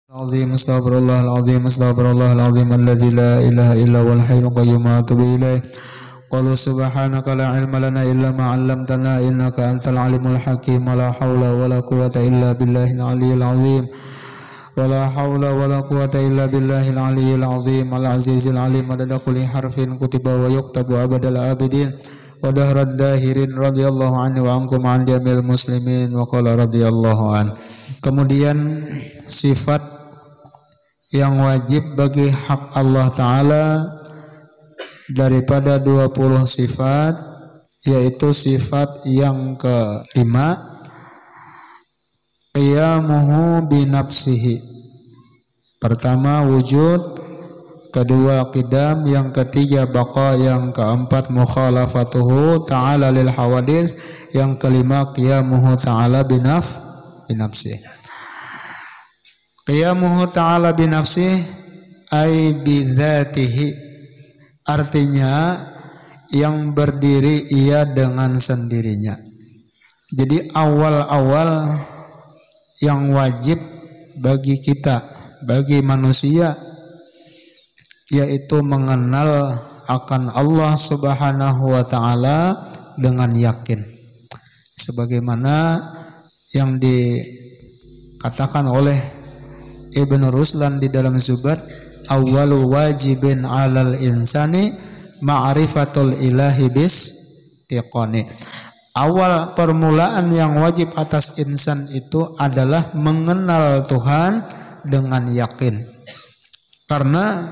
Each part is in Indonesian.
العظيم استغفر الله العظيم استغفر الله العظيم الذي لا إله إلا هو الحي القيوم وأتوب إليه. قالوا سبحانك لا علم لنا إلا ما علمتنا إنك أنت العليم الحكيم ولا حول ولا قوة إلا بالله العلي العظيم ولا حول ولا قوة إلا بالله العلي العظيم العزيز العليم عدد كل حرف كتب ويكتب أبد الآبدين ودهر الداhirin radhiyallahu anhu wa ankum an jamil muslimin wa qala radhiyallahu an. Kemudian sifat yang wajib bagi hak Allah Ta'ala daripada 20 sifat, yaitu sifat yang kelima, qiyamuhu binafsihi. Pertama wujud, kedua qidam, yang ketiga baqa, yang keempat mukhalafatuhu ta'ala lil hawadith, yang kelima qiyamuhu ta'ala binafsihi. Qiyamuhu ta'ala binafsihi ay bidzatihi, artinya yang berdiri ia dengan sendirinya. Jadi awal-awal yang wajib bagi kita, bagi manusia, yaitu mengenal akan Allah Subhanahu wa Ta'ala dengan yakin, sebagaimana yang dikatakan oleh Ibnu Ruslan di dalam Zubat, awwalu wajibin 'alal insani ma'rifatul ilahi bis tiqani. Awal permulaan yang wajib atas insan itu adalah mengenal Tuhan dengan yakin. Karena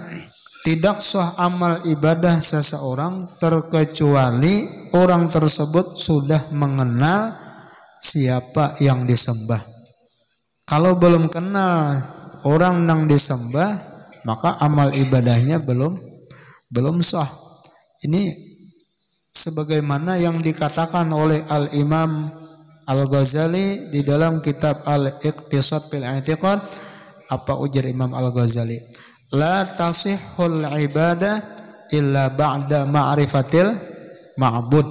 tidak sah amal ibadah seseorang terkecuali orang tersebut sudah mengenal siapa yang disembah. Kalau belum kenal orang yang disembah, maka amal ibadahnya belum sah. Ini sebagaimana yang dikatakan oleh Al-Imam Al-Ghazali di dalam kitab Al-Iqtisad fil I'tiqad. Apa ujar Imam Al-Ghazali? La tasihhul ibadah illa ba'da ma'rifatil ma'bud.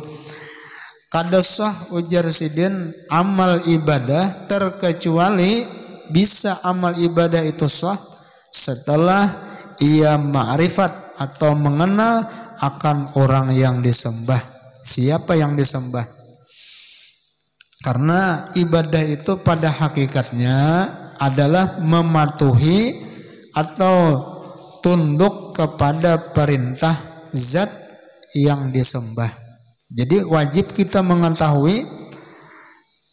Kada sah ujar sidin amal ibadah terkecuali bisa amal ibadah itu sah setelah ia ma'rifat atau mengenal akan orang yang disembah. Siapa yang disembah? Karena ibadah itu pada hakikatnya adalah mematuhi atau tunduk kepada perintah zat yang disembah. Jadi wajib kita mengetahui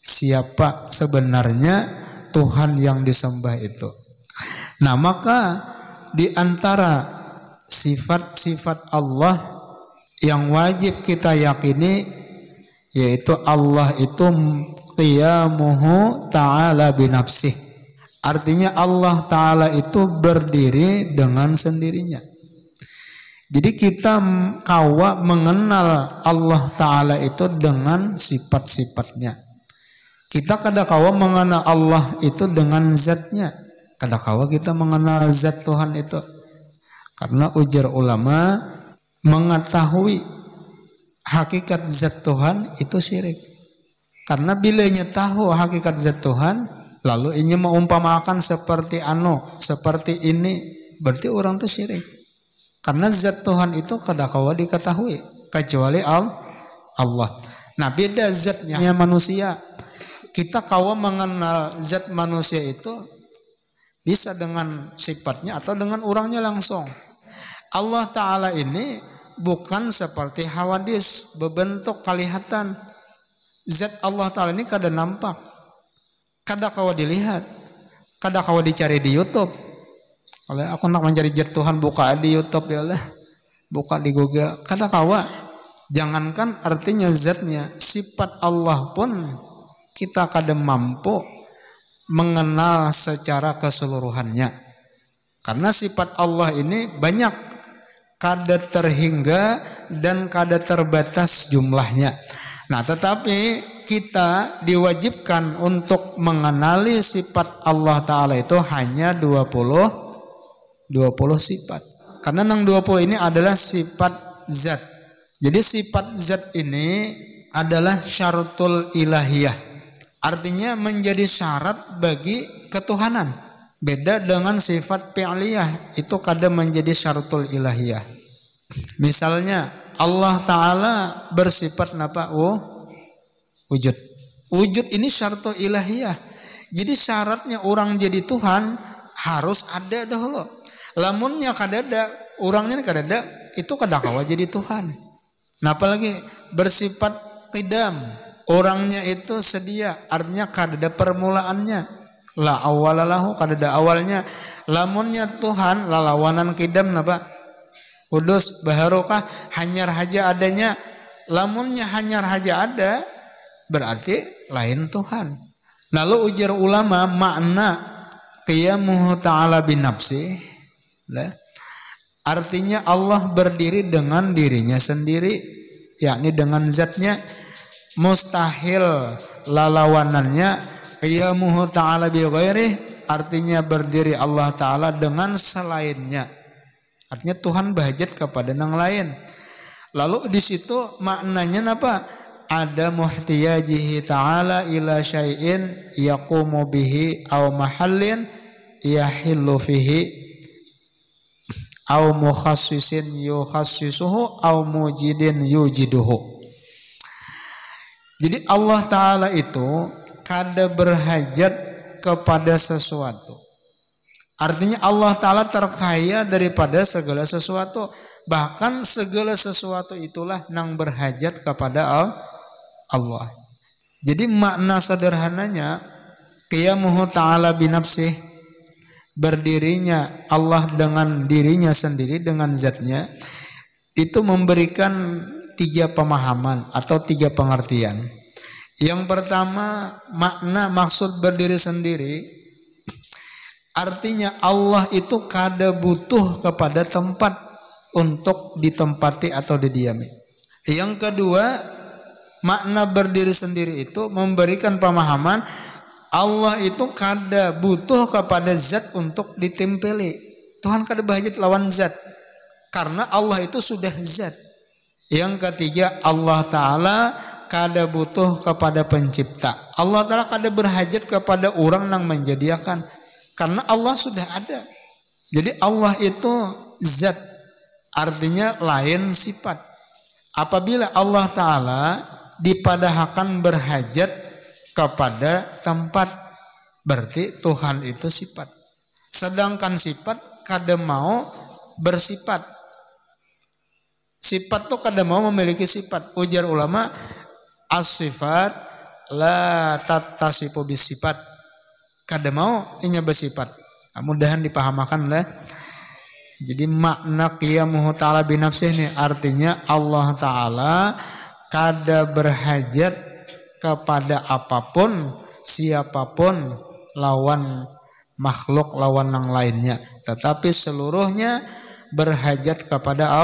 siapa sebenarnya Tuhan yang disembah itu. Nah, maka di antara sifat-sifat Allah yang wajib kita yakini, yaitu Allah itu qiyamuhu ta'ala binafsih. Artinya Allah Ta'ala itu berdiri dengan sendirinya. Jadi kita kawa mengenal Allah Ta'ala itu dengan sifat-sifatnya. Kita kada kawa mengenal Allah itu dengan zatnya. Kada kawa kita mengenal zat Tuhan itu. Karena ujar ulama, mengetahui hakikat zat Tuhan itu syirik. Karena bilanya tahu hakikat zat Tuhan, lalu ini mengumpamakan seperti seperti ini, berarti orang itu syirik. Karena zat Tuhan itu kada kawa diketahui kecuali Allah. Nah, beda zatnya manusia. Kita kawa mengenal zat manusia itu bisa dengan sifatnya atau dengan orangnya langsung. Allah Ta'ala ini bukan seperti hawadis, berbentuk kelihatan. Zat Allah Ta'ala ini kada nampak, kada kawa dilihat, kada kawa dicari di YouTube. Oleh aku nak mencari zat Tuhan, buka di YouTube ya lah, buka di Google, kada kawa. Jangankan artinya zatnya, sifat Allah pun kita kada mampu mengenal secara keseluruhannya. Karena sifat Allah ini banyak, kada terhingga dan kada terbatas jumlahnya. Nah, tetapi kita diwajibkan untuk mengenali sifat Allah Ta'ala itu hanya 20 sifat. Karena yang 20 ini adalah sifat zat. Jadi sifat zat ini adalah syaratul ilahiyah. Artinya menjadi syarat bagi ketuhanan. Beda dengan sifat fi'liyah, itu kadang menjadi syaratul ilahiyah. Misalnya Allah Ta'ala bersifat napa? Wujud. Wujud ini syaratul ilahiyah. Jadi syaratnya orang jadi Tuhan harus ada dahulu. Lamunnya kadada, orangnya kadada, itu kadakawa jadi Tuhan. Nah apalagi bersifat qidam, orangnya itu sedia, artinya kadada permulaannya. La awalalahu, kadada awalnya. Lamunnya Tuhan lalawanan qidam napa? Kudus baharokah, hanyar haja adanya. Lamunnya hanyar haja ada, berarti lain Tuhan. Lalu ujar ulama makna qiyamuhu ta'ala binafsi, artinya Allah berdiri dengan dirinya sendiri, yakni dengan zatnya. Mustahil lalawanannya qiyamuhu ta'ala bi ghairi, artinya berdiri Allah Ta'ala dengan selainnya. Artinya Tuhan berhajat kepada yang lain. Lalu di situ maknanya apa? Ada muhtiyajihi ta'ala ila syai'in yaqumu bihi aw mahallin yahillu fihi aw mukhassisin yukhassisuhu aw mujidin yujiduhu. Jadi Allah Ta'ala itu kada berhajat kepada sesuatu. Artinya Allah Ta'ala terkaya daripada segala sesuatu. Bahkan segala sesuatu itulah yang berhajat kepada Allah. Jadi makna sederhananya qiyamuhu ta'ala binafsih, berdirinya Allah dengan dirinya sendiri, dengan zatnya, itu memberikan 3 pemahaman atau 3 pengertian. Yang pertama, makna maksud berdiri sendiri, artinya Allah itu kada butuh kepada tempat untuk ditempati atau didiami. Yang kedua, makna berdiri sendiri itu memberikan pemahaman Allah itu kada butuh kepada zat untuk ditempeli. Tuhan kada berhajat lawan zat, karena Allah itu sudah zat. Yang ketiga, Allah Ta'ala kada butuh kepada pencipta. Allah Ta'ala kada berhajat kepada orang yang menjadikan, karena Allah sudah ada. Jadi Allah itu zat, artinya lain sifat. Apabila Allah Ta'ala dipadahkan berhajat kepada tempat, berarti Tuhan itu sifat. Sedangkan sifat kada mau bersifat. Sifat tuh kada mau memiliki sifat. Ujar ulama, as-sifat la tattasifu bisifat. Kada mau inya bersifat. Mudahan dipahamakan lah. Jadi makna qiyamuhu ta'ala binafsih ini artinya Allah Ta'ala kada berhajat kepada apapun, siapapun, lawan makhluk, lawan yang lainnya, tetapi seluruhnya berhajat kepada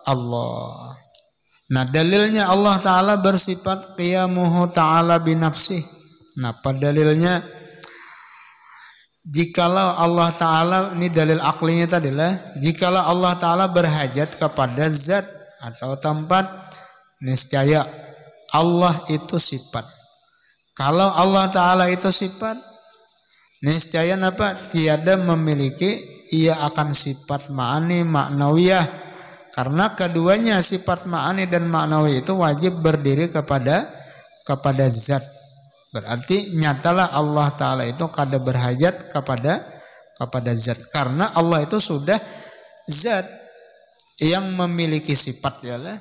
Allah. Nah dalilnya Allah Ta'ala bersifat qiyamuhu ta'ala binafsih. Nah pada dalilnya, jikalau Allah Ta'ala, ini dalil aklinya tadi lah, jikalau Allah Ta'ala berhajat kepada zat atau tempat, niscaya Allah itu sifat. Kalau Allah Ta'ala itu sifat, niscaya apa? Tiada memiliki, ia akan sifat ma'ani ma'nawiyah. Karena keduanya sifat ma'ani dan ma'nawi itu wajib berdiri kepada zat. Berarti nyatalah Allah Ta'ala itu kada berhajat kepada zat, karena Allah itu sudah zat yang memiliki sifat ya lah.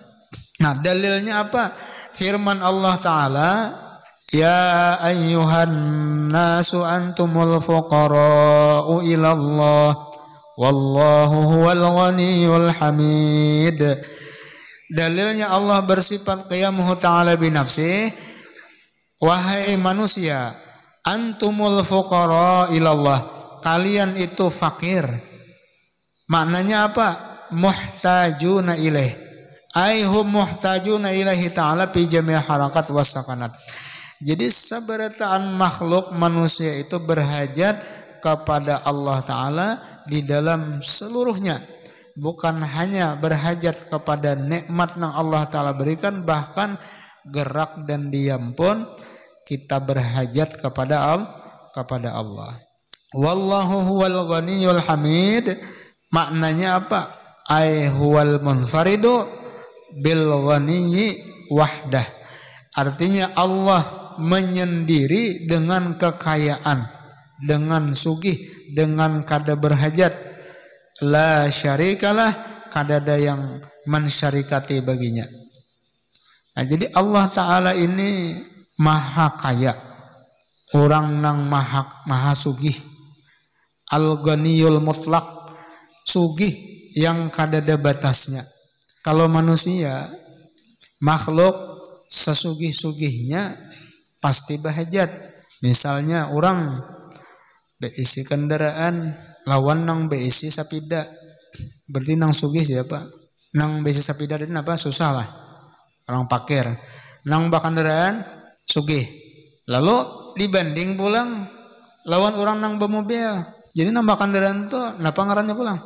Nah dalilnya apa? Firman Allah Ta'ala, ya ayyuhan nasu antumul fuqara'u ilallah wallahu huwal ghaniyul hamid. Dalilnya Allah bersifat qiyamuhu ta'ala binafsih, wahai manusia, antumul fuqara ilallah, kalian itu fakir. Maknanya apa? Muhtajuna ilaih, aihum muhtajuna ilaihi ta'ala fi jami' harakat wasakanat. Jadi seberataan makhluk manusia itu berhajat kepada Allah Ta'ala di dalam seluruhnya. Bukan hanya berhajat kepada nikmat yang Allah Ta'ala berikan, bahkan gerak dan diam pun kita berhajat kepada Allah. Wallahu huwal ghaniyul hamid. Maknanya apa? Ai huwal munfaridu bil ghaniyyi wahdah. Artinya Allah menyendiri dengan kekayaan, dengan sugih, dengan kada berhajat. La syarikalah, kada ada yang mensyarikati baginya. Nah, jadi Allah Ta'ala ini maha kaya, orang nang maha sugih, al-ghaniyul mutlak, sugih yang kada ada batasnya. Kalau manusia, makhluk sesugih-sugihnya pasti bahajat. Misalnya orang beisi kendaraan, lawan nang beisi sapida, berarti nang sugih siapa? Nang beisi sapida itu apa? Susah lah, orang pakir. Nang bakandaraan sugih. Lalu dibanding pulang lawan orang nang bermobil. Jadi nang bakandaraan tuh napa ngarannya pulang?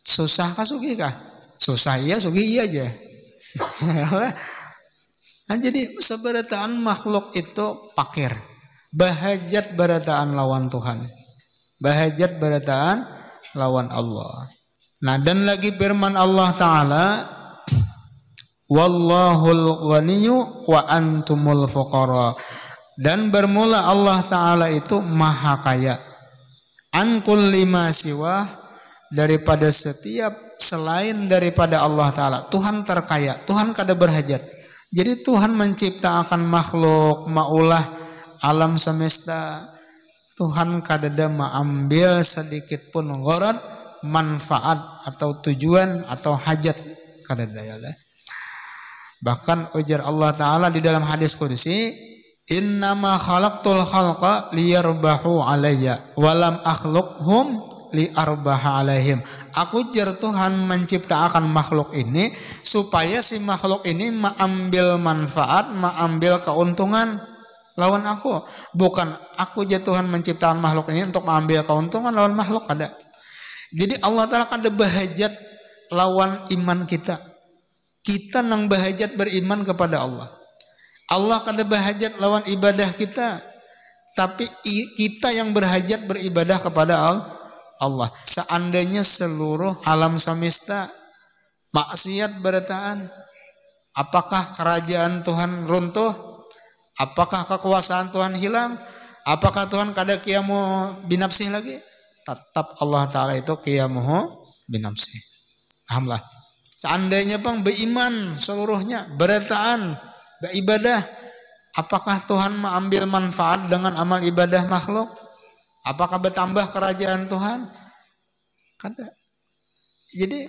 Susah kah sugih kah? Susah iya, sugih iya aja. Nah, jadi seberataan makhluk itu pakir, bahajat berataan lawan Tuhan, bahajat berataan lawan Allah. Nah, dan lagi firman Allah Ta'ala, wallahul ghaniyyu wa antumul fuqara. Dan bermula Allah Ta'ala itu maha kaya, an kulli ma siwa, daripada setiap selain daripada Allah Ta'ala. Tuhan terkaya, Tuhan kada berhajat. Jadi Tuhan menciptakan makhluk, maulah alam semesta. Tuhan kada ada mengambil sedikit pun gharad, manfaat atau tujuan atau hajat, kada ada ya. Bahkan ujar Allah Ta'ala di dalam hadis qudsi, innama khalaqtul khalqa liyarbahu alayya walam akhluqhum liarbaha alaihim. Aku jar Tuhan menciptakan makhluk ini supaya si makhluk ini mengambil manfaat, mengambil keuntungan lawan aku. Bukan aku jar Tuhan menciptakan makhluk ini untuk mengambil keuntungan lawan makhluk, ada. Jadi Allah Ta'ala kada bahajat lawan iman kita. Kita nang bahajat beriman kepada Allah. Allah kada bahajat lawan ibadah kita. Tapi kita yang berhajat beribadah kepada Allah. Seandainya seluruh alam semesta maksiat berataan, apakah kerajaan Tuhan runtuh? Apakah kekuasaan Tuhan hilang? Apakah Tuhan kada qiyamu binafsih lagi? Tetap Allah Ta'ala itu qiyamuhu binafsih. Alhamdulillah. Seandainya bang beriman seluruhnya, berataan, beribadah, apakah Tuhan mengambil manfaat dengan amal ibadah makhluk? Apakah bertambah kerajaan Tuhan? Kada. Jadi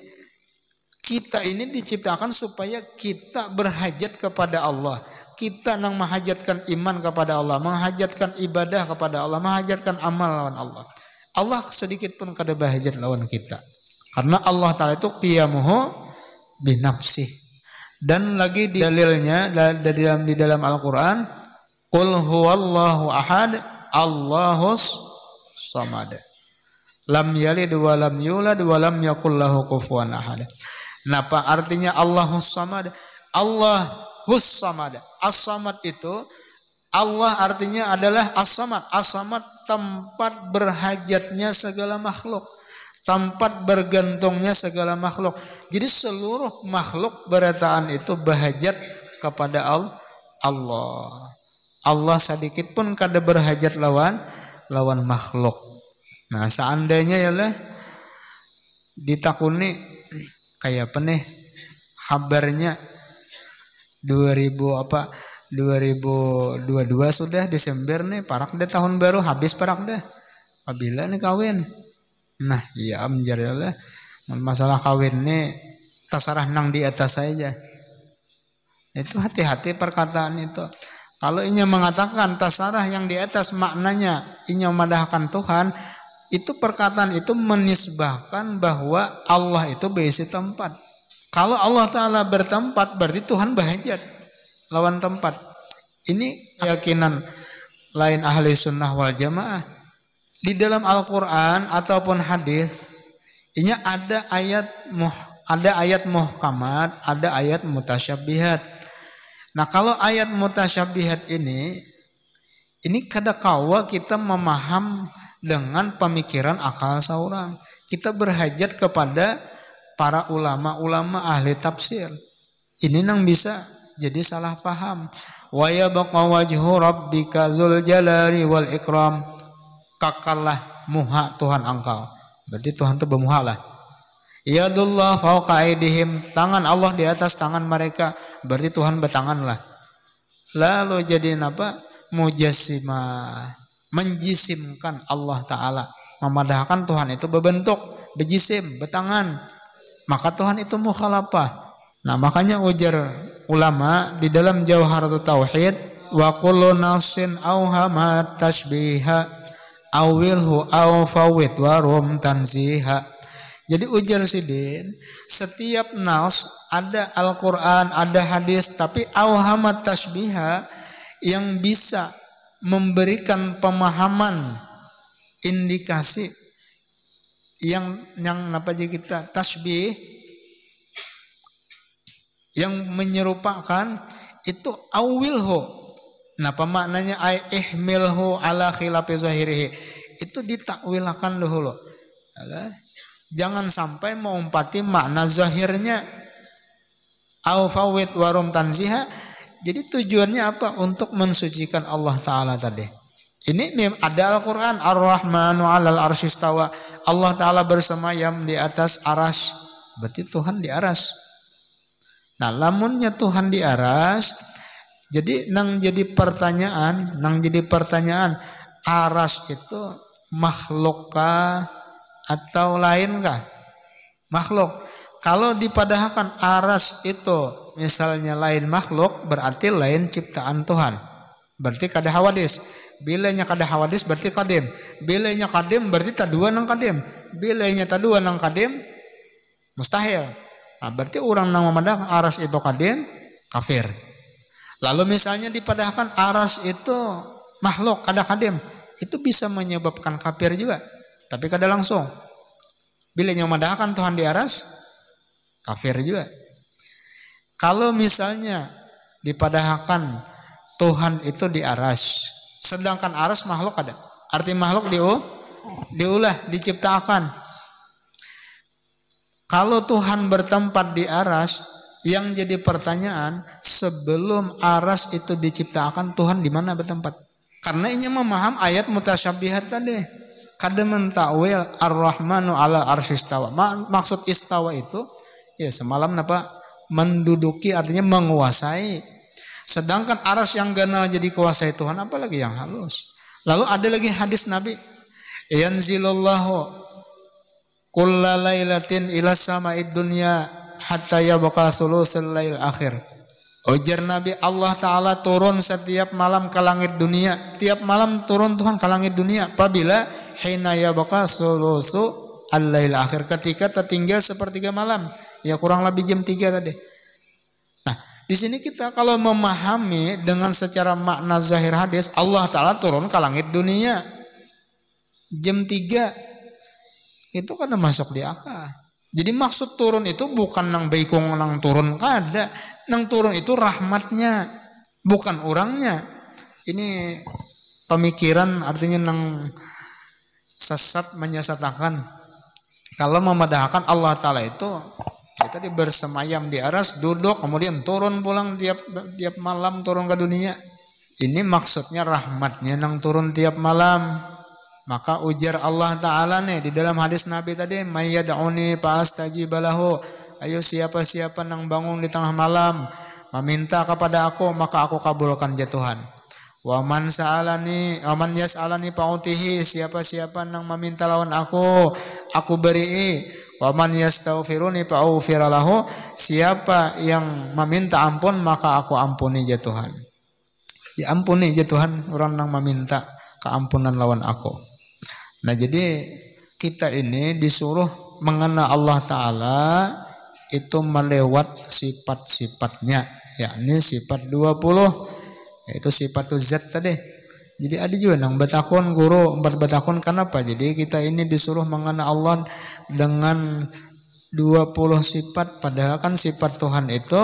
kita ini diciptakan supaya kita berhajat kepada Allah. Kita nang menghajatkan iman kepada Allah, menghajatkan ibadah kepada Allah, menghajatkan amal lawan Allah. Allah sedikit pun kada bahajat lawan kita. Karena Allah Ta'ala itu qiyamuhu binafsih. Dan lagi di dalilnya di dalam Al-Quran, qul huwallahu ahad, Allahus samad, lam yalid wa lam yulad wa lam yakul lahu kufuwan ahad. Napa artinya Allahus samad? Allahus samad. As-samad itu Allah artinya adalah as-samad. As-samad tempat berhajatnya segala makhluk, tempat bergantungnya segala makhluk. Jadi seluruh makhluk berataan itu bahajat kepada Allah. Allah sedikit pun kada berhajat lawan makhluk. Nah, seandainya ya lah ditakuni kayak apa nih kabarnya 2022 sudah Desember nih, parak deh tahun baru habis, parak deh apabila nih kawin. Nah iya amjarlah masalah kawin nih terserah nang di atas saja. Itu hati-hati perkataan itu. Kalau inya mengatakan tasarah yang di atas, maknanya inya memadahkan Tuhan, itu perkataan itu menisbahkan bahwa Allah itu berisi tempat. Kalau Allah Ta'ala bertempat, berarti Tuhan bahajat lawan tempat. Ini keyakinan lain ahli sunnah wal jamaah. Di dalam Al-Quran ataupun hadis, inya ada ayat muhkamat, ada ayat mutasyabihat. Nah, kalau ayat mutasyabihat ini kada kawa kita memaham dengan pemikiran akal saurang. Kita berhajat kepada para ulama-ulama ahli tafsir. Ini nang bisa jadi salah paham. Wa yabqa wajhu rabbika dzul jalali wal ikram. Kakallah muha Tuhan engkau. Berarti Tuhan itu bermuha lah. Yadullah fauqa aidihim, tangan Allah di atas tangan mereka. Berarti Tuhan bertangan lah. Lalu jadi apa? Mujassimah, menjisimkan Allah Ta'ala, memadahkan Tuhan itu berbentuk, berjisim, bertangan. Maka Tuhan itu mukhalafah. Nah makanya ujar ulama di dalam Jawharatut Tauhid, wa kullu nasin auhamat tashbiha awilhu aw fawid warum tanziha. Jadi ujar sidin, setiap nas ada Al-Quran, ada hadis, tapi auhamat tashbiha yang bisa memberikan pemahaman, indikasi yang apa aja kita tasbih, yang menyerupakan itu awilhu. Nah, pemaknanya ay ihmilhu ala khilafi zahirihi. Itu ditakwilakan dulu. Jangan sampai mengumpati makna zahirnya. Au fawid warum tanziha. Jadi tujuannya apa? Untuk mensucikan Allah Ta'ala tadi. Ini ada Al-Quran, Ar-Rahmanu 'alal arsy istawa. Allah Ta'ala bersemayam di atas aras. Berarti Tuhan di aras. Nah, lamunnya Tuhan di aras, jadi nang jadi pertanyaan, aras itu makhlukkah atau lainkah? Makhluk. Kalau dipadahkan aras itu misalnya lain makhluk, berarti lain ciptaan Tuhan. Berarti kada hawadis. Bilanya kada hawadis berarti kadim. Bilanya kadim berarti tadua nang kadim. Bilanya tadua nang kadim mustahil. Nah, berarti orang nang memandang aras itu kadim kafir. Lalu misalnya dipadahkan aras itu makhluk kada kadim, itu bisa menyebabkan kafir juga. Tapi kada langsung. Bilanya memandahkan Tuhan di aras kafir juga. Kalau misalnya dipadahkan Tuhan itu di aras, sedangkan aras makhluk ada. Arti makhluk diulah, diciptakan. Kalau Tuhan bertempat di aras, yang jadi pertanyaan, sebelum aras itu diciptakan, Tuhan di mana bertempat? Karena ini memaham ayat mutasyabihat tadi. Kada mentakwil Ar-Rahmanu 'ala arsy istawa. Maksud istawa itu ya semalam apa? Menduduki, artinya menguasai. Sedangkan aras yang ganal jadi kuasai Tuhan, apalagi yang halus. Lalu ada lagi hadis Nabi, yanzilullahu kulla lailatin ila sama'id dunya hatta yabqa sulusul lail akhir. Ujar Nabi, Allah Ta'ala turun setiap malam ke langit dunia. Tiap malam turun Tuhan ke langit dunia. Apabila hina yabqa sulusul al-lail akhir, ketika tertinggal sepertiga malam. Ya kurang lebih jam 3 tadi. Nah, di sini kita kalau memahami dengan secara makna zahir hadis, Allah Ta'ala turun ke langit dunia jam 3. Itu kan masuk di akal. Jadi maksud turun itu bukan nang beikung nang turun, kada. Nang turun itu rahmatnya, bukan orangnya. Ini pemikiran, artinya nang sesat menyesatkan. Kalau memadahkan Allah Ta'ala itu kita bersemayam di aras, duduk, kemudian turun pulang tiap malam, turun ke dunia. Ini maksudnya rahmatnya nang turun tiap malam. Maka ujar Allah Ta'ala nih di dalam hadis Nabi tadi, mayyad'uni fa'astajibalahu. Ayo siapa-siapa nang bangun di tengah malam meminta kepada aku, maka aku kabulkan ya Tuhan. Wa man yas'alani fa'utihi. Siapa-siapa nang meminta lawan aku beri. Wa man yastaghfiruni fa'ghfiralahu. Siapa yang meminta ampun, maka aku ampuni ya Tuhan. Diampuni ya Tuhan orang nang meminta keampunan lawan aku. Nah, jadi kita ini disuruh mengenal Allah Ta'ala itu melewat sifat-sifatnya, yakni sifat 20, yaitu sifat zat tadi. Jadi ada juga nang betakun guru 4 betakun. Kenapa? Jadi kita ini disuruh mengenal Allah dengan 20 sifat, padahal kan sifat Tuhan itu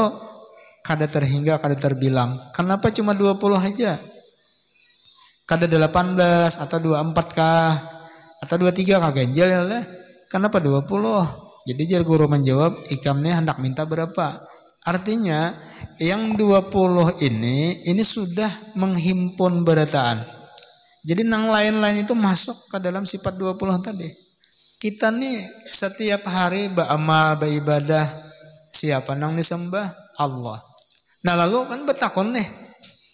kada terhingga, kada terbilang. Kenapa cuma 20 aja? Kada 18 atau 24 kah? atau 23 kagenjel ya lah. Kenapa 20? Jadi jar guru menjawab ikamnya hendak minta berapa. Artinya yang 20 ini sudah menghimpun berataan. Jadi nang lain-lain itu masuk ke dalam sifat 20 tadi. Kita nih setiap hari beramal, beribadah, siapa nang disembah? Allah. Nah lalu kan betakon nih.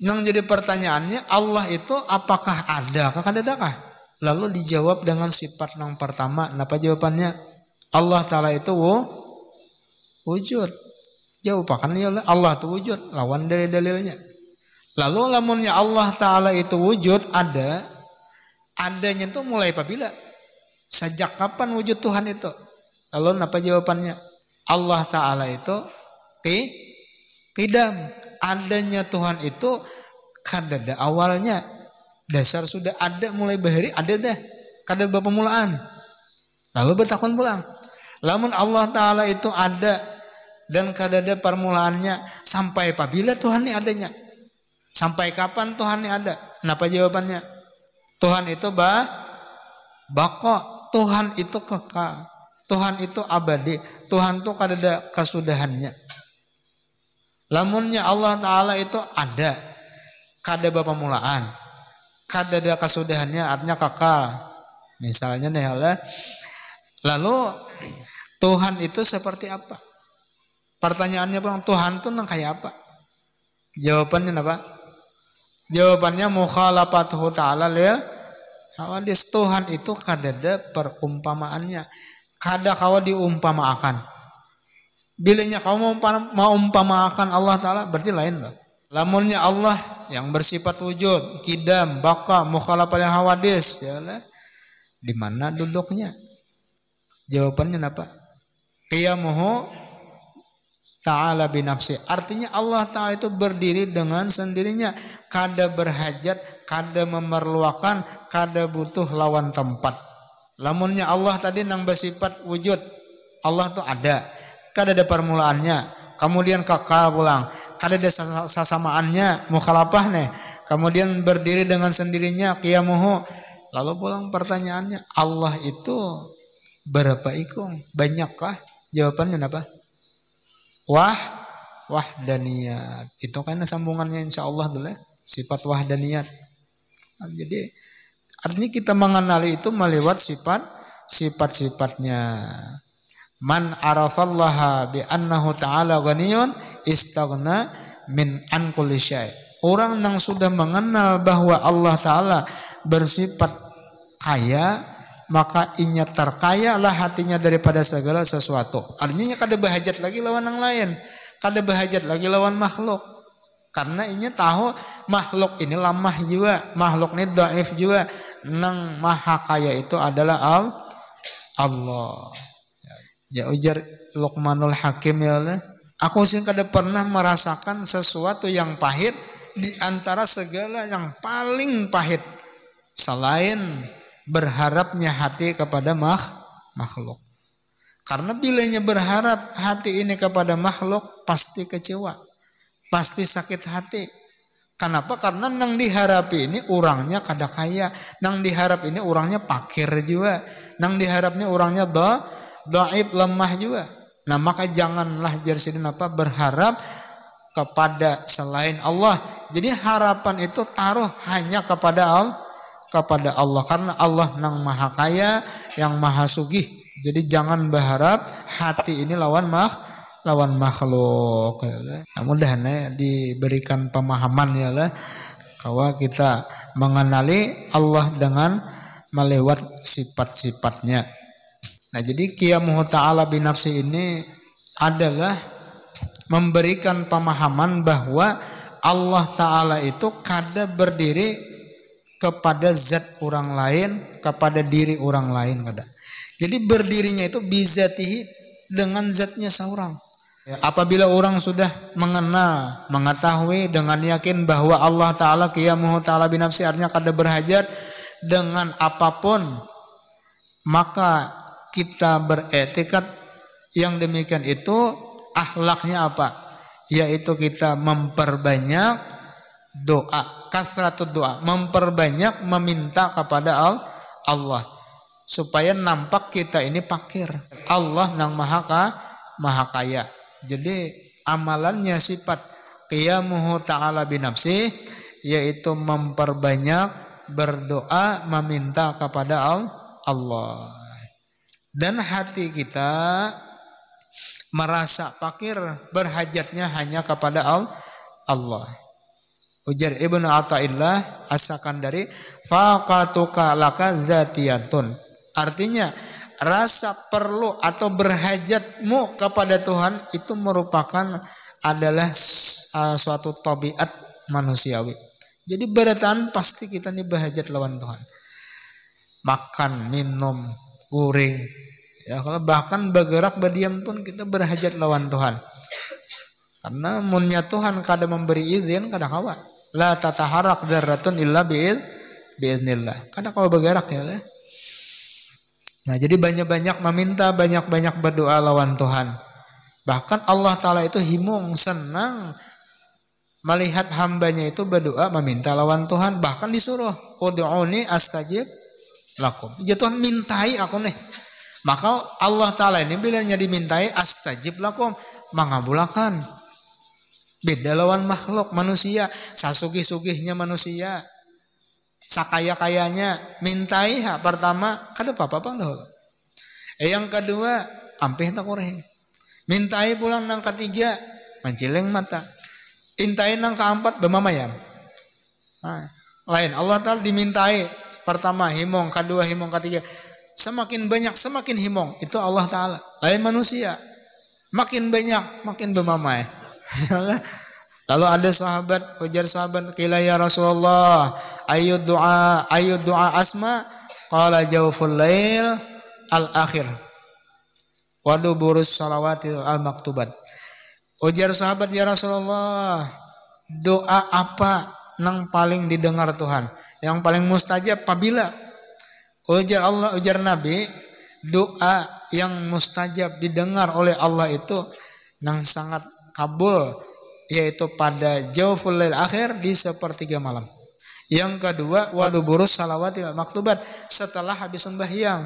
Nang jadi pertanyaannya, Allah itu apakah ada? Kakak? Lalu dijawab dengan sifat nang pertama. Apa jawabannya? Allah Ta'ala itu wujud. Jawabannya ya Allah itu wujud. Lawan dari dalilnya. Lalu lamunnya Allah Ta'ala itu wujud, adanya itu mulai apabila? Sejak kapan wujud Tuhan itu? Lalu apa jawabannya? Allah Ta'ala itu qidam. Adanya Tuhan itu kadada awalnya. Dasar sudah ada mulai bahari, ada dah. Kada pemulaan. Lalu bertakon pulang. Lamun Allah Ta'ala itu ada dan kadada permulaannya, sampai apabila Tuhan ini adanya? Sampai kapan Tuhan ini ada? Kenapa jawabannya? Tuhan itu bako. Tuhan itu kekal. Tuhan itu abadi. Tuhan itu kadada kesudahannya. Lamunnya Allah Ta'ala itu ada, kada pemulaan, kadada kesudahannya, artinya kekal. Misalnya nih Allah. Lalu Tuhan itu seperti apa? Pertanyaannya bang, Tuhan itu nang kayak apa? Jawabannya apa? Jawabannya mukhalafatuhu ta'ala lil hawadis. Tuhan itu kadada perumpamaannya, kada kawa diumpamakan. Bilanya kamu mau umpamakan Allah Ta'ala berarti lain loh. Lamunnya Allah yang bersifat wujud, kidam, baka, mukhalafah hawadis, ya lah. Di mana duduknya? Jawabannya apa? Qiyamuhu ta'ala binafsi. Artinya Allah Ta'ala itu berdiri dengan sendirinya, kada berhajat, kada memerlukan, kada butuh lawan tempat. Lamunnya Allah tadi nang bersifat wujud, Allah tuh ada, kada ada permulaannya, kemudian kekal pulang, kada ada sasamaannya, mukhalafah nih, kemudian berdiri dengan sendirinya, qiyamuhu. Lalu pulang pertanyaannya, Allah itu berapa ikung? Banyakkah? Jawabannya apa? Wahdaniyat. Itu kan sambungannya insyaallah dulu ya, sifat wahdaniyat. Jadi artinya kita mengenali itu melewat sifat-sifatnya. Man arafallaha bi annahu ta'ala ghaniyun istaghna min an kulli syai. Orang yang sudah mengenal bahwa Allah Ta'ala bersifat kaya, maka inya terkayalah hatinya daripada segala sesuatu. Artinya kada berhajat lagi lawan yang lain, kada berhajat lagi lawan makhluk. Karena inya tahu makhluk ini lemah juga, makhluk ini dhaif juga. Nang maha kaya itu adalah Allah. Ya ujar Luqmanul Hakim ya Allah. Aku sih kada pernah merasakan sesuatu yang pahit di antara segala yang paling pahit selain berharapnya hati kepada makhluk. Karena bilanya berharap hati ini kepada makhluk pasti kecewa, pasti sakit hati. Kenapa? Karena nang diharapi ini orangnya kada kaya, nang diharap ini orangnya pakir juga, nang diharapnya orangnya dhaif, lemah juga. Nah maka janganlah jersidin berharap kepada selain Allah. Jadi harapan itu taruh hanya kepada Allah, karena Allah nang maha kaya, yang maha sugih. Jadi jangan berharap hati ini lawan makhluk. Mudah-mudahan diberikan pemahaman ya lah, bahwa kita mengenali Allah dengan melewat sifat-sifatnya. Nah jadi qiyamuhu ta'ala binafsi ini adalah memberikan pemahaman bahwa Allah Ta'ala itu kada berdiri kepada zat orang lain, kepada diri orang lain kada. Jadi berdirinya itu bizatihi, dengan zatnya seorang. Ya, apabila orang sudah mengenal, mengetahui dengan yakin bahwa Allah Ta'ala qiyamuhu ta'ala binafsi, artinya kada berhajat dengan apapun, maka kita beretikat yang demikian itu akhlaknya apa? Yaitu kita memperbanyak doa, kasratud doa, memperbanyak meminta kepada Allah. supaya nampak kita ini fakir. Allah nang maha kaya. Jadi amalannya sifat qiyamuhu ta'ala binafsi, yaitu memperbanyak berdoa meminta kepada Allah. Dan hati kita merasa fakir, berhajatnya hanya kepada Allah. Ujar Ibnu Athaillah As-Sakandari, faqatuka laka zatiyatun. Artinya rasa perlu atau berhajatmu kepada Tuhan itu merupakan adalah suatu tabiat manusiawi. Jadi berataan pasti kita nih berhajat lawan Tuhan. Makan, minum, guring. Ya, kalau bahkan bergerak berdiam pun kita berhajat lawan Tuhan. Karena munnya Tuhan kada memberi izin kada kawa. La tataharak dzarratun illa biiznillah. Kada kawa bergerak ya lah. Nah, jadi banyak-banyak meminta, banyak-banyak berdoa lawan Tuhan. Bahkan Allah Ta'ala itu himung, senang melihat hambanya itu berdoa meminta lawan Tuhan. Bahkan disuruh, ud'uni astajib lakum. Ya Tuhan, mintai aku nih. Maka Allah Ta'ala ini bilanya dimintai astajib lakum, mengabulkan. Beda lawan makhluk manusia, sasugih-sugihnya manusia, sakaya-kayanya, mintai pertama kada apa-apa dahulu. Yang kedua, ampih tak kureh. Mintai pulang nang ketiga, mancileng mata. Intai nang keempat bemamayam. Nah, lain Allah Ta'ala dimintai pertama himong, kedua himong, ketiga. Semakin banyak semakin himong, itu Allah Ta'ala. Lain manusia, makin banyak makin bemamai. Lalu ada sahabat, ujar sahabat, qila ya Rasulullah, ayu doa asma, qala jawful lail al-akhir wa duburus salawati al-maktubat. Ujar sahabat, ya Rasulullah, doa apa nang paling didengar Tuhan, yang paling mustajab apabila? Ujar Allah, ujar Nabi, doa yang mustajab didengar oleh Allah itu nang sangat kabul, yaitu pada jawful lail akhir, di sepertiga malam. Yang kedua, waduburus salawatil maktubat, setelah habis sembahyang.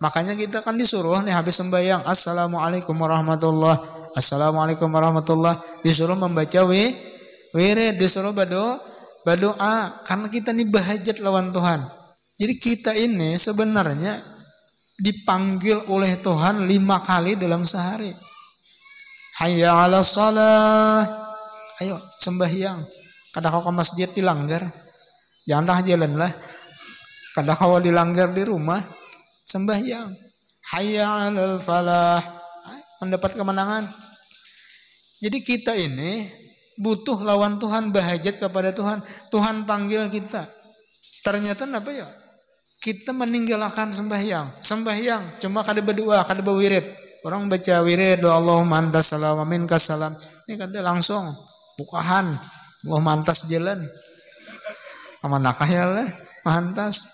Makanya kita kan disuruh nih habis sembahyang, assalamualaikum warahmatullah, assalamualaikum warahmatullah, disuruh membaca wirid, disuruh berdoa, karena kita nih berhajat lawan Tuhan. Jadi kita ini sebenarnya dipanggil oleh Tuhan 5 kali dalam sehari. Hayya 'alas shalah. Ayo sembahyang. Kada kau ke masjid dilanggar. Jangan dah jalan lah. Kada kau dilanggar di rumah. Sembahyang. Hayya 'alal falah. Mendapat kemenangan. Jadi kita ini butuh lawan Tuhan, berhajat kepada Tuhan. Tuhan panggil kita. Ternyata apa ya? Kita meninggalkan sembahyang. Sembahyang cuma kada berdoa, kada berwirid. Orang baca wirid, doa Allahumma antas salam wa minkas salam. Ini kada langsung bukahan, wah mantas jalan. Amanakah ya lah, mantas.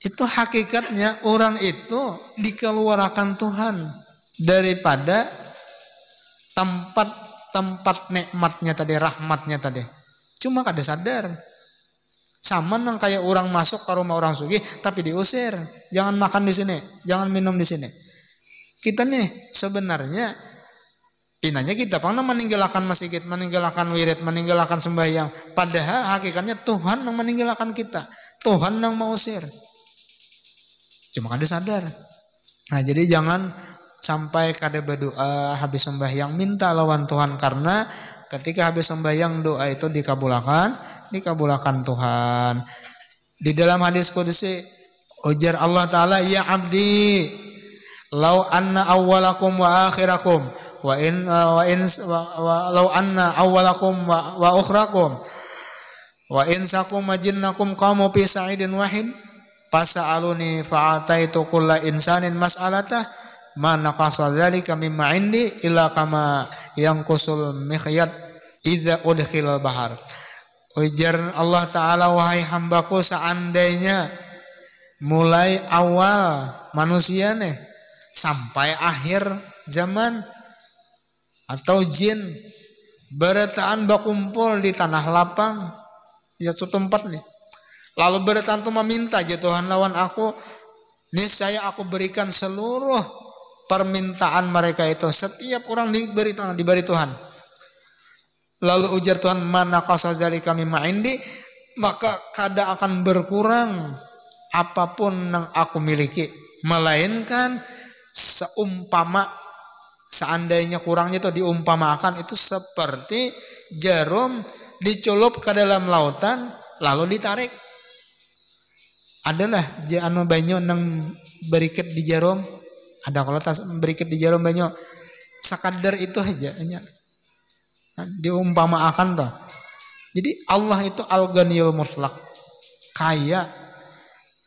Itu hakikatnya orang itu dikeluarkan Tuhan daripada tempat nikmatnya tadi, rahmatnya tadi. Cuma kada sadar. Sama nang kayak orang masuk ke rumah orang sugih tapi diusir. Jangan makan di sini, jangan minum di sini. Kita nih sebenarnya pinanya kita pernah meninggalkan masjid, meninggalkan wirid, meninggalkan sembahyang. Padahal hakikatnya Tuhan yang meninggalkan kita. Tuhan yang mau usir. Cuma kada sadar. Nah, jadi jangan sampai kada berdoa habis sembahyang, minta lawan Tuhan, karena ketika habis sembahyang doa itu dikabulkan Tuhan. Di dalam hadis qudsi ujar Allah Ta'ala, ya abdi lau anna awwalakum wa akhirakum lau anna awwalakum wa ukhrakum wa insakum majinnakum qamu fi sa'idin wahid fasa'aluni fa'ataitu kulla insanin mas'alatah ma naqasa dzalika mimma indi illa kama yanqusul mikhyat idza udkhilal bahar. Ujar Allah Ta'ala, wahai hambaku, seandainya mulai awal manusia nih sampai akhir zaman atau jin beretaan bakumpul di tanah lapang di satu tempat nih, lalu beretaan tuh meminta aja Tuhan lawan aku, niscaya aku berikan seluruh permintaan mereka itu. Setiap orang diberi Tuhan. Lalu ujar Tuhan, mana qasazali kami ma'indi, maka kada akan berkurang apapun yang aku miliki, melainkan seumpama, seandainya kurangnya itu diumpamakan itu seperti jarum dicelup ke dalam lautan lalu ditarik. Adalah anu banyu nang beriket di jarum, ada kalau tas beriket di jarum banyu sakadar itu aja diumpamakan toh. Jadi Allah itu al-ghaniyul mutlak, kaya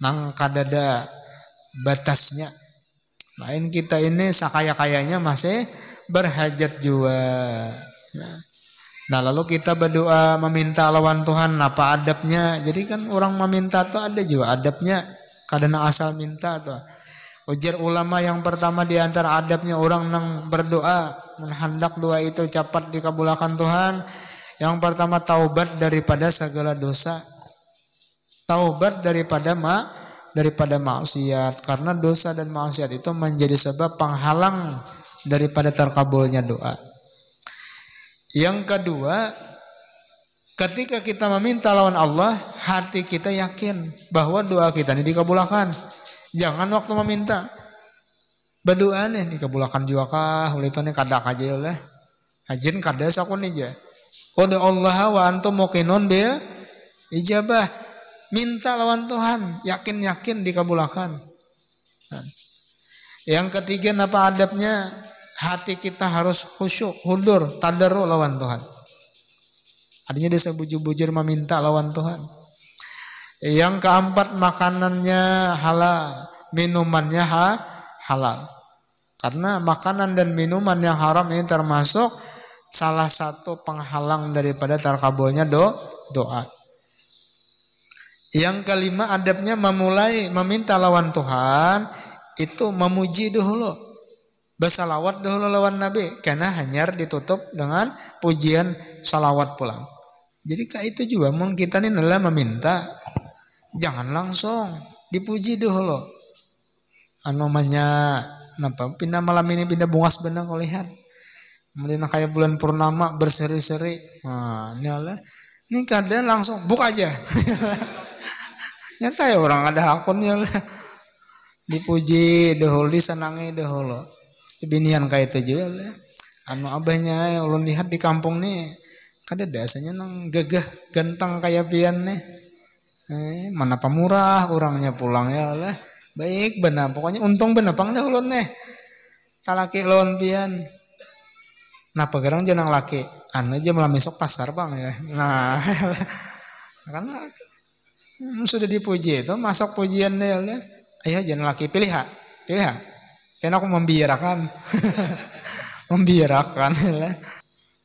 nang kadada batasnya. Lain kita ini sakaya-kayanya masih berhajat juga. Nah lalu kita berdoa meminta lawan Tuhan, apa adabnya? Jadi kan orang meminta tuh ada juga adabnya, kadang asal minta tuh. Ujar ulama yang pertama di antara adabnya orang nang berdoa, menghendak doa itu cepat dikabulkan Tuhan. Yang pertama taubat daripada segala dosa. Taubat daripada maksiat, karena dosa dan maksiat itu menjadi sebab penghalang daripada terkabulnya doa. Yang kedua, ketika kita meminta lawan Allah, hati kita yakin bahwa doa kita ini dikabulkan. Jangan waktu meminta berdoa nih dikabulkan juga kah, oleh itu nih kada aja lah. Hajin kada sakun aja. Udah Allah wa antum muqinun bil ijabah. Minta lawan Tuhan, yakin dikabulkan. Yang ketiga, apa adabnya? Hati kita harus khusyuk, hudur, tadarru lawan Tuhan. Artinya dia sebujur-bujur meminta lawan Tuhan. Yang keempat, makanannya halal, minumannya halal. Karena makanan dan minuman yang haram ini termasuk salah satu penghalang daripada terkabulnya doa. Yang kelima, adabnya memulai meminta lawan Tuhan itu memuji dahulu, bersalawat dahulu lawan Nabi, karena hanya ditutup dengan pujian salawat pulang. Jadi kayak itu juga mun kita ini adalah meminta, jangan langsung dipuji dahulu. Namanya napa? Pindah malam ini pindah bungas benang kau lihat. Kemudian kayak bulan purnama berseri-seri. Nah, ini kadang langsung buka aja. Nyata ya orang ada akunnya lah. Dipuji dahulu, disenangi dahulu. Binian kayak itu juga lah. Anu abahnya ulun lihat di kampung nih, kada dasarnya nang gagah ganteng kayak pian nih. Mana pemurah orangnya pulang ya lah. Baik benar, pokoknya untung benar pang dah ulun nih. Talaki lawan pian. Napa gerang jenang laki? Anu aja malam besok pasar bang ya. Nah, karena sudah dipuji itu masuk pujian dia. Ayo jangan laki pilih ha. Karena aku membiarkan. Membiarkan lah.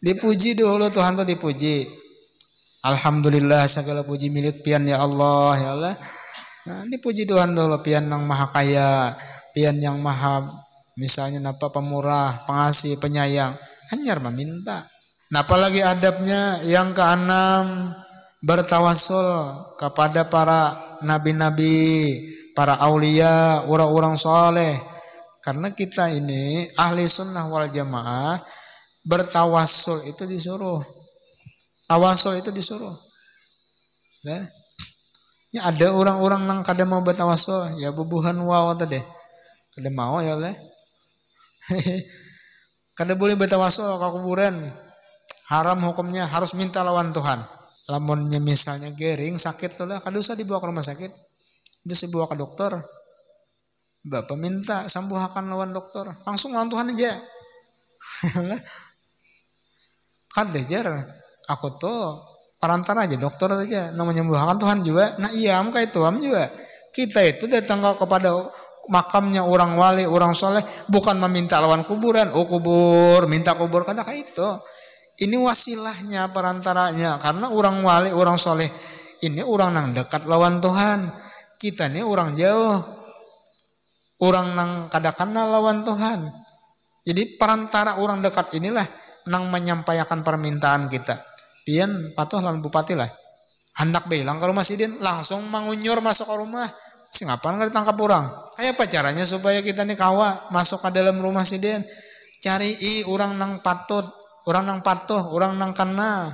Dipuji dulu Tuhan tuh dipuji. Alhamdulillah segala puji milik pian ya Allah ya Allah. Nah, dipuji Tuhan dulu, pian yang maha kaya, pian yang maha misalnya napa pemurah, pengasih, penyayang. Hanya meminta. Nah, apalagi adabnya yang keenam, bertawasul kepada para nabi-nabi, para aulia, orang-orang soleh. Karena kita ini ahli sunnah wal jamaah, bertawasul itu disuruh. Tawasul itu disuruh. Nah, ya ada orang-orang yang kada mau bertawasul, ya bubuhan wow tadi. Kada mau ya leh. Kada boleh bertawasul ke kuburan. Haram hukumnya, harus minta lawan Tuhan. Lamunnya misalnya gering sakit tuh lah, kada usah dibawa ke rumah sakit, bisa dibawa ke dokter. Bapak minta sambuhakan lawan dokter, langsung lawan Tuhan aja. Kada jar, aku tuh perantara aja, dokter aja, namanya menyembuhkan Tuhan juga. Nah iya, kayak Tuhan juga. Kita itu datang kepada makamnya orang wali, orang soleh, bukan meminta lawan kuburan. Oh kubur, minta kubur, kada kayak itu. Ini wasilahnya, perantaranya. Karena orang wali, orang soleh ini orang nang dekat lawan Tuhan. Kita ini orang jauh, orang nang kada kenal lawan Tuhan. Jadi perantara orang dekat inilah nang menyampaikan permintaan kita. Pian patuh lawan bupati lah. Hendak bilang ke rumah sidin, langsung mengunyur masuk ke rumah. Si ngapain nggak ditangkap orang? Kayak apa caranya supaya kita nih kawa masuk ke dalam rumah si Den? Cari orang nang patut, orang nang patuh, orang nang kenal.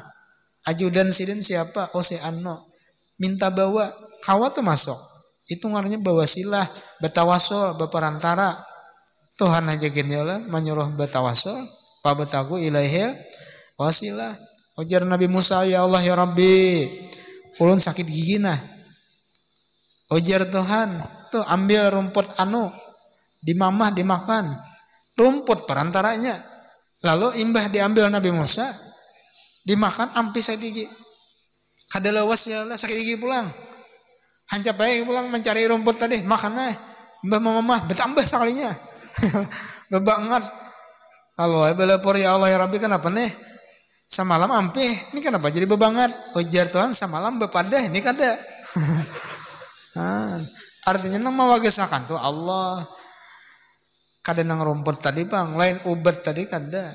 Ajudan si Den siapa? Oh si Ano. Minta bawa kawa tuh masuk. Itu ngaruhnya bawa silah, betawasul, beperantara. Tuhan aja gini lah menyuruh betawasul, pa betagu ilaihil wasilah. Ujar Nabi Musa, ya Allah ya Rabbi, ulun sakit gigi nah. Ujar Tuhan, tuh ambil rumput anu, dimamah dimakan, rumput perantaranya. Lalu imbah diambil Nabi Musa, dimakan ampi sakit gigi. Kada lawas ya Allah sakit gigi pulang. Hancap baik pulang mencari rumput tadi, makan nah. Mbah mamah bertambah sekalinya. Bebanget. Lalu belepor ya Allah ya Rabbi kenapa nih? Samalam ampih, ini kenapa jadi bebanget? Ujar Tuhan samalam bepadah, ini kada. Artinya nang mawagesakan tuh Allah. Kada nang rumput tadi bang, lain ubat tadi kada.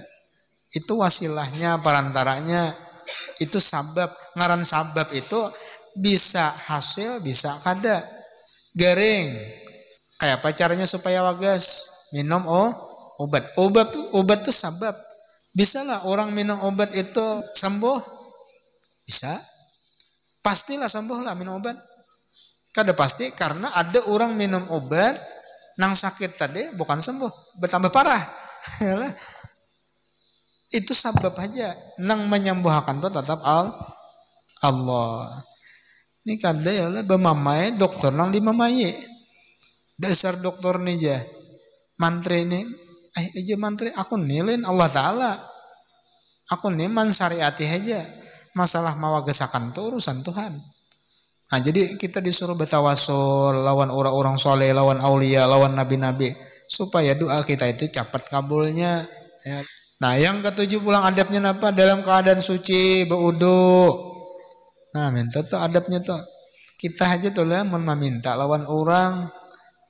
Itu wasilahnya, perantaranya. Itu sabab, ngaran sabab itu bisa hasil, bisa kada. Garing. Kayak apa caranya supaya wagas? Minum obat. Obat tuh sabab. Bisa lah orang minum obat itu sembuh? Bisa. Pastilah sembuh lah minum obat. Kada pasti karena ada orang minum obat nang sakit tadi bukan sembuh, bertambah parah. Itu sabab aja. Nang menyembuhkan tuh tetap Allah. Ini kada ya lah bemamai dokter nang dimamai. Dasar dokter nih aja. Mantri ini aja mantri aku nilin Allah Ta'ala. Aku nih mansariati aja. Masalah mawagesakan tuh urusan Tuhan. Nah jadi kita disuruh betawasul lawan orang-orang soleh, lawan aulia, lawan nabi-nabi. Supaya doa kita itu cepat kabulnya. Ya. Nah yang ketujuh pulang adabnya apa? Dalam keadaan suci, berudu. Nah minta tuh adabnya tuh. Kita aja tuh lah meminta lawan orang.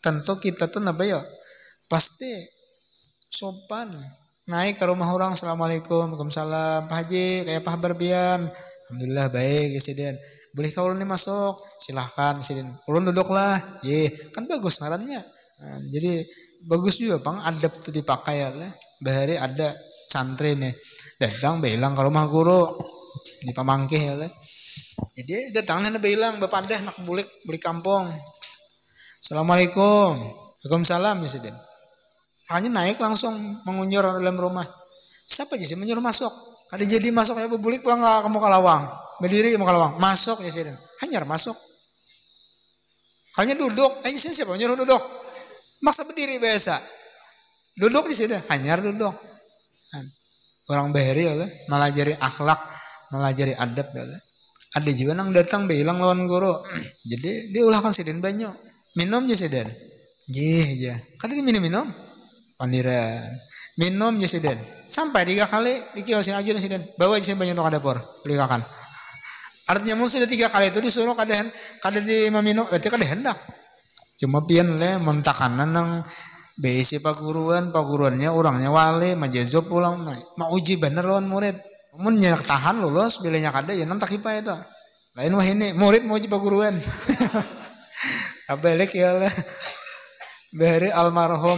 Tentu kita tuh apa ya? Pasti sopan. Naik ke rumah orang, assalamualaikum, waalaikumsalam, Pak Haji, kayak Pak Barbian, alhamdulillah baik, Presiden. Boleh kau nih masuk, silahkan, Presiden. Ulun duduklah, ye, kan bagus ngarannya. Nah, jadi bagus juga, Bang, adab tuh dipakai ya lah. Bahari ada santri nih, datang bilang ke rumah guru di Pamangkeh ya lah. Jadi datangnya bilang, bapak dah nak bulik beli kampung. Assalamualaikum, waalaikumsalam, Presiden. Hanya naik langsung mengunyur dalam rumah. Siapa sih menyuruh masuk? Ada jadi masuk ya bebulik pulang ke muka lawang. Berdiri muka lawang. Masuk ya sih. Hanyar masuk. Kalinya duduk. Sini siapa menyuruh duduk? Maksa berdiri biasa. Duduk di sini. Hanyar duduk. Orang bahari ya, malah jari akhlak, malah jari adab ya. Ada juga nang datang bilang lawan guru. Jadi diulahkan sidin banyak. Minum aja sidin. Iya. Kan minum. Pandiran minum ya siden sampai 3 kali dikiosin aja siden bawa aja banyak untuk dapur beli kakan artinya mesti ada 3 kali itu disuruh kada di meminum berarti kada hendak cuma pian le mentakanan nang besi paguruannya orangnya wali majazo pulang mau uji bener lawan murid mun nyak tahan lulus bilanya kada ya nanti kipa itu lain wah ini murid mau uji paguruan abelek ya lah. Bahari almarhum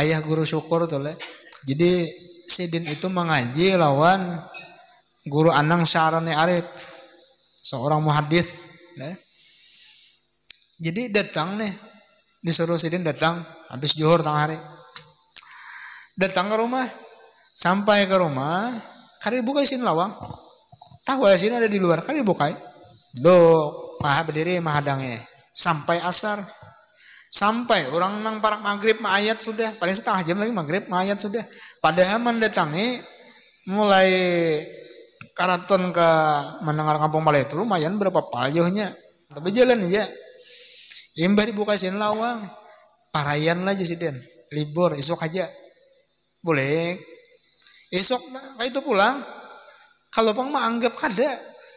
ayah guru syukur tuh le. Jadi sidin itu mengaji lawan guru Anang Syarani Arif, seorang muhadis. Jadi datang nih, disuruh sidin datang habis zuhur tengah hari. Datang ke rumah, sampai ke rumah, kali buka sin lawang. Tahu ya sini ada di luar, kali buka. Dok, maha berdiri mahadangnya. Sampai asar. Sampai orang nang parak maghrib ayat sudah paling setengah jam lagi maghrib ayat sudah padahal mendatangi mulai karaton ke mendengar kampung Balai itu lumayan berapa pal jauhnya tapi jalan aja imbah dibuka sin lawang parayan lah sih den libur esok aja boleh esok kayak itu pulang kalau pang mah anggap kada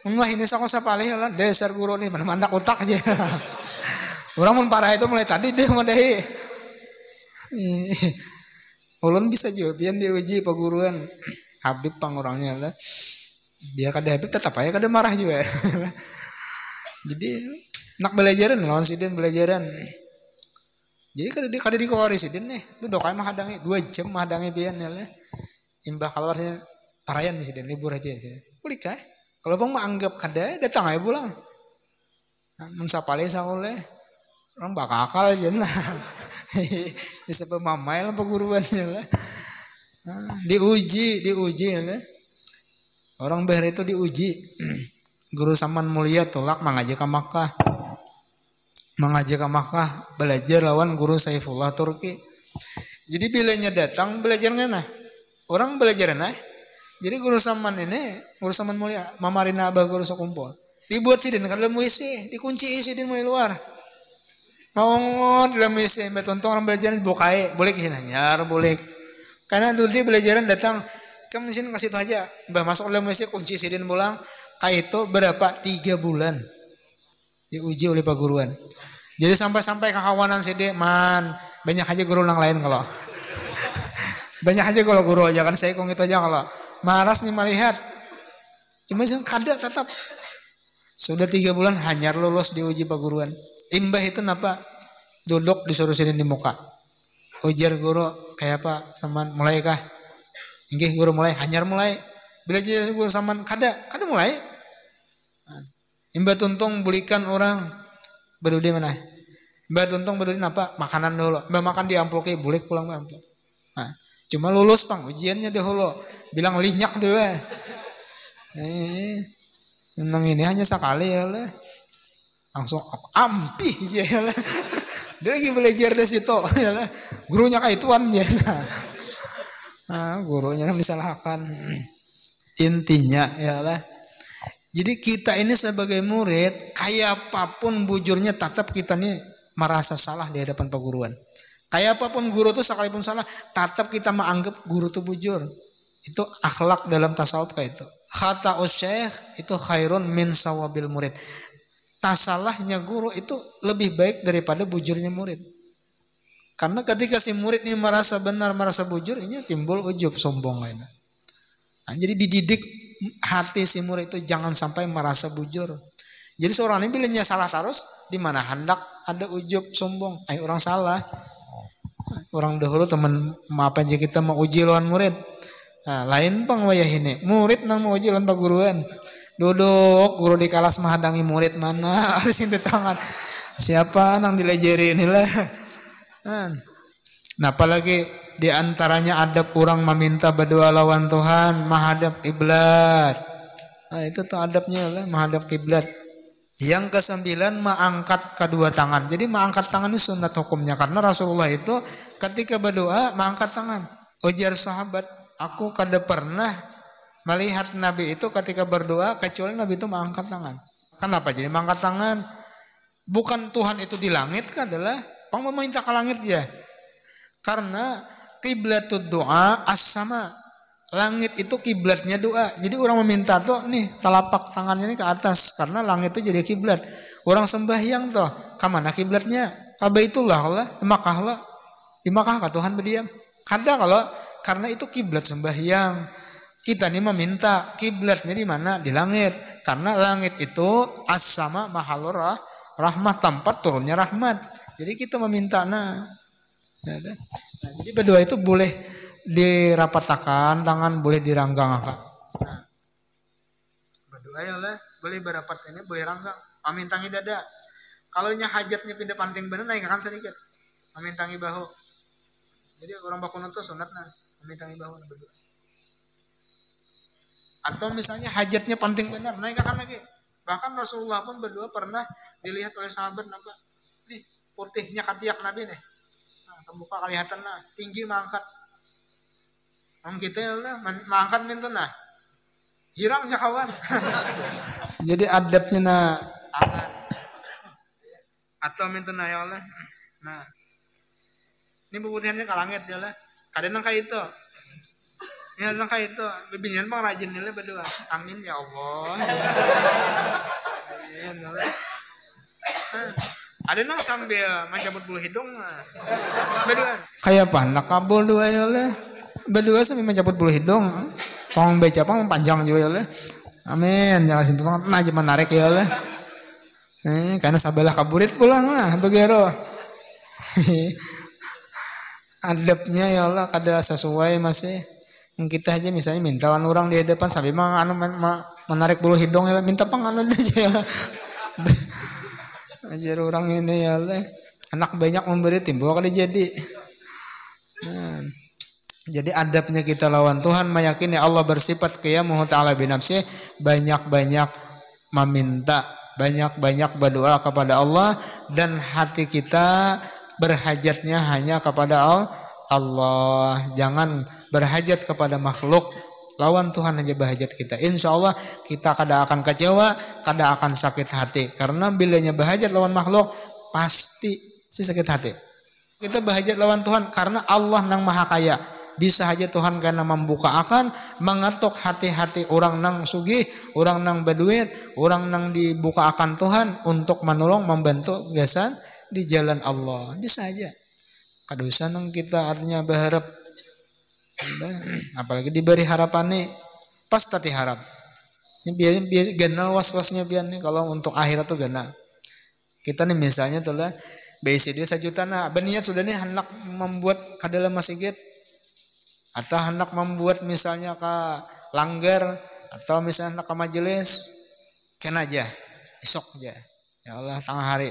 menglah ini sama sapalih lah dasar guru nih mana mandak otak aja. Orang mun parah itu mulai tadi deh madahi. Ulun bisa juga pian diuji paguruan. Habib pang orangnya lah. Biar kada Habib tetap aja kada marah juga. Jadi Nak belajaran lawan sidin belajaran. Jadi kada di kawari sidin nih. Itu dokai mah hadangi 2 jam mah hadangi pian ya lah. Imbah keluar sini parayan di sidin libur aja sih. Boleh kah? Kalau bang mah anggap kada datang aja pulang. Mun sapale sakoleh orang bakal aja nah. Bisa pemamai lah peguruannya lah. Diuji ya lah. Orang behar itu diuji. Guru Saman Mulia tolak mengaji ke Makkah. Mengaji ke Makkah belajar lawan guru Saifullah Turki. Jadi bilanya datang belajar ngana. Orang belajar nah. Jadi guru Saman Mulia mamarina abah guru sekumpul. Dibuat sidin kan dalam WC, dikunci sidin mulai luar. Mau dalam WC, betonton orang belajar bukai, boleh kisah nanyar, boleh. Karena dulu dia belajaran datang, kamu sini kasih tahu aja, bah masuk dalam WC kunci sidin pulang, kayak itu berapa 3 bulan diuji oleh pak guruan. Jadi sampai kekawanan sidin, banyak aja guru yang lain kalau, banyak aja kalau guru aja kan saya kong itu aja kalau, malas nih melihat, cuma kada tetap. Sudah 3 bulan hanyar lulus diuji pak guruan. Imbah itu napa? Duduk disuruh sidin di muka. Ujar guru kayak apa? Saman mulai kah? Inggih guru mulai, hanyar mulai. Belajar guru saman kada mulai. Imbah tuntung bulikan orang berudi mana? Imbah tuntung berudi napa? Makanan dulu. Imbah makan diamploki bulik pulang amplok. Nah, cuma lulus pang ujiannya dahulu. Bilang linyak dulu. Nang ini hanya sekali ya lah. Langsung ampih ya lah. Dia lagi belajar dari situ ya lah. Gurunya kayak tuan ya lah. Nah, gurunya disalahkan. Intinya ya lah. Jadi kita ini sebagai murid, kayak apapun bujurnya tetap kita nih merasa salah di hadapan perguruan. Kayak apapun guru tuh sekalipun salah, tetap kita menganggap guru tuh bujur. Itu akhlak dalam tasawuf kayak itu. Kata syekh itu khairun min sawabil murid. Tasalahnya guru itu lebih baik daripada bujurnya murid. Karena ketika si murid ini merasa benar, merasa bujur, ini timbul ujub, sombong lainnya. Nah, jadi dididik hati si murid itu jangan sampai merasa bujur. Jadi seorang ini bilanya salah terus, di mana hendak ada ujub, sombong. Orang salah. Orang dahulu teman apa aja kita mau uji lawan murid. Nah, lain pang wayah ini. Murid nang mau uji lawan pak guruan. Duduk guru di kelas menghadangi murid mana harus yang di tangan siapa nang dilajari inilah. Nah apalagi diantaranya ada kurang meminta berdoa lawan Tuhan menghadap kiblat. Nah itu tuh adabnya lah menghadap kiblat. Yang ke-9 mengangkat kedua tangan. Jadi mengangkat tangan ini sunat hukumnya karena Rasulullah itu ketika berdoa mengangkat tangan. Ujar sahabat, aku kada pernah melihat Nabi itu ketika berdoa kecuali Nabi itu mengangkat tangan. Kenapa jadi mengangkat tangan? Bukan Tuhan itu di langit kan adalah pang meminta ke langit ya. Karena kiblatud doa as-sama. Langit itu kiblatnya doa. Jadi orang meminta tuh nih telapak tangannya nih ke atas karena langit itu jadi kiblat. Orang sembahyang tuh ke mana kiblatnya? Ka Baitullah lah, Makkah lah. Di Makkah ka Tuhan berdiam. Kada kalau karena itu kiblat sembahyang. Kita nih meminta kiblatnya di mana? Di langit. Karena langit itu as-sama mahalur rahmat, tempat turunnya rahmat. Jadi kita meminta jadi berdoa itu boleh dirapatakan tangan, boleh diranggang Kak. Nah, berdoa ya lah, boleh berapat ini, boleh ranggang. Amintangi dada. Kalau hajatnya pindah panting bener naik kan sedikit. Amintangi bahu. Jadi orang bakun itu sunat amintangi bahu berdoa. Atau misalnya hajatnya penting benar, naikkan lagi. Bahkan Rasulullah pun berdoa pernah dilihat oleh sahabat nampak nih putihnya katiak Nabi nih. Nah, terbuka kelihatan tinggi mangkat. Kita lah mangkat minta hirang kawan. Jadi adabnya atau minta ya Allah. Nah, ini putihnya ke langit ya lah. Kadang kayak itu. Ya nang kayak itu, bibirnya bang rajin nilai berdoa. Amin ya Allah. Ada nang sambil mencabut bulu hidung berdoa. Kayak apa? Nak kabul doa ya Allah. Berdoa sambil mencabut bulu hidung. Tong baca apa panjang juga ya Allah. Amin. Jangan sentuh aja menarik ya Allah. Karena sabalah kaburit pulang lah begero. Adabnya ya Allah kada sesuai masih. Kita aja misalnya minta orang di hadapan sampai menarik bulu hidung ya minta panganan aja ya. Ajar orang ini ya Allah. Anak banyak memberi timbul kali jadi. Jadi adabnya kita lawan Tuhan meyakini Allah bersifat qiyamuhu ta'ala binafsih, banyak-banyak meminta, banyak-banyak berdoa kepada Allah dan hati kita berhajatnya hanya kepada Allah. Jangan berhajat kepada makhluk. Lawan Tuhan aja berhajat kita. Insya Allah kita kada akan kecewa, kada akan sakit hati. Karena bilanya berhajat lawan makhluk pasti sakit hati. Kita berhajat lawan Tuhan karena Allah nang maha kaya. Bisa aja Tuhan karena membuka akan mengetuk hati-hati orang nang sugih, orang nang berduit, orang nang dibuka akan Tuhan untuk menolong membantu gasan di jalan Allah. Bisa aja. Kadosa nang kita artinya berharap, apalagi diberi harapan nih, pas tati harap. Ini biasa ganal was-wasnya biar nih kalau untuk akhirat tuh ganal. Kita nih misalnya tuh lah, BC dia 1 juta nah, berniat sudah nih hendak membuat kadalam masjid. Atau hendak membuat misalnya ke langgar atau misalnya ke majelis kena aja esok aja ya Allah tengah hari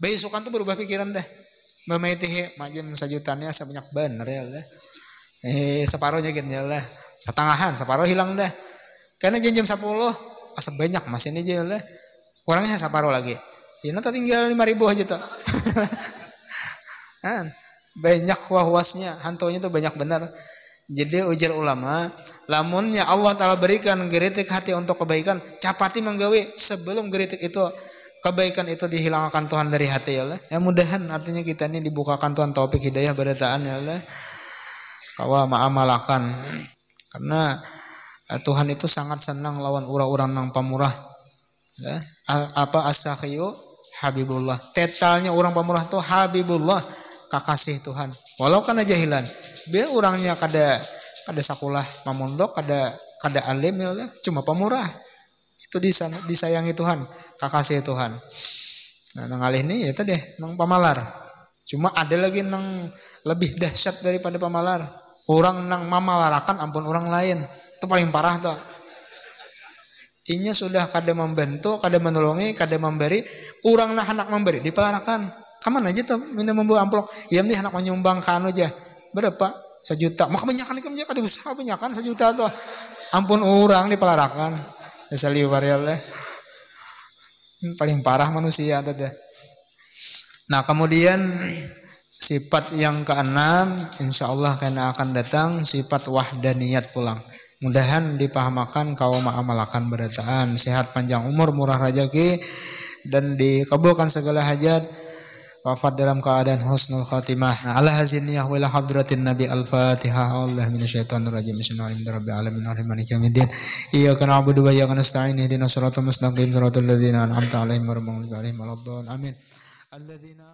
besokan tuh berubah pikiran dah memaitihi majem 1 jutanya sebanyak bener ya Allah separuhnya gitu ya Allah setengahan separuh hilang dah karena jam 10 sebanyak masih ini aja ya Allah kurangnya separuh lagi ya nanti tinggal 5.000 aja tuh kan banyak wah-wasnya hantunya tuh banyak bener. Jadi ujar ulama, lamunnya Allah Ta'ala berikan geritik hati untuk kebaikan, capati menggawe sebelum geritik itu kebaikan itu dihilangkan Tuhan dari hati ya Allah. Ya mudahan artinya kita ini dibukakan Tuhan taufik hidayah berataan ya Allah. Kawa ma'amalakan. Karena Tuhan itu sangat senang lawan orang-orang nang pamurah. Ya. Apa as-sakhiyu habibullah. Tetalnya orang pamurah itu habibullah, kakasih Tuhan. Walau kana jahilan. Biar orangnya kada sakulah mamondok, kada alim ya Allah, cuma pemurah. Itu disayangi Tuhan, kakasih Tuhan. Nah, nang alih ini ya tadi nang pamalar. Cuma ada lagi nang lebih dahsyat daripada pamalar. Orang nang mamalarakan ampun orang lain. Itu paling parah tuh. Inya sudah kada membantu, kada menolongi, kada memberi, orang nah hendak memberi dipalarakan. Kaman aja tuh minta membawa amplop. Ya nih hendak menyumbang kanu aja. Berapa? 1 juta. Maka banyakan itu ada usaha banyakan 1 juta tuh. Ampun orang dipelarakan. Asali variabel. Paling parah manusia tuh deh. Nah, kemudian sifat yang keenam insyaallah karena akan datang sifat wahdaniyat pulang. Mudahan dipahamakan kaum amalakan berataan, sehat panjang umur, murah rezeki dan dikabulkan segala hajat. Wafat dalam keadaan husnul khatimah. Nah, ala haziniyah wa ila hadratin nabi al-fatihah. Allah minasyaitonir rajim. Bismillahirrahmanirrahim. Alamin maliki yaumiddin. Iyyaka na'budu wa iyyaka nasta'in. Ihdinas siratal mustaqim. Siratal ladzina an'amta 'alaihim ghairil maghdubi 'alaihim waladdallin. Amin. Alladzina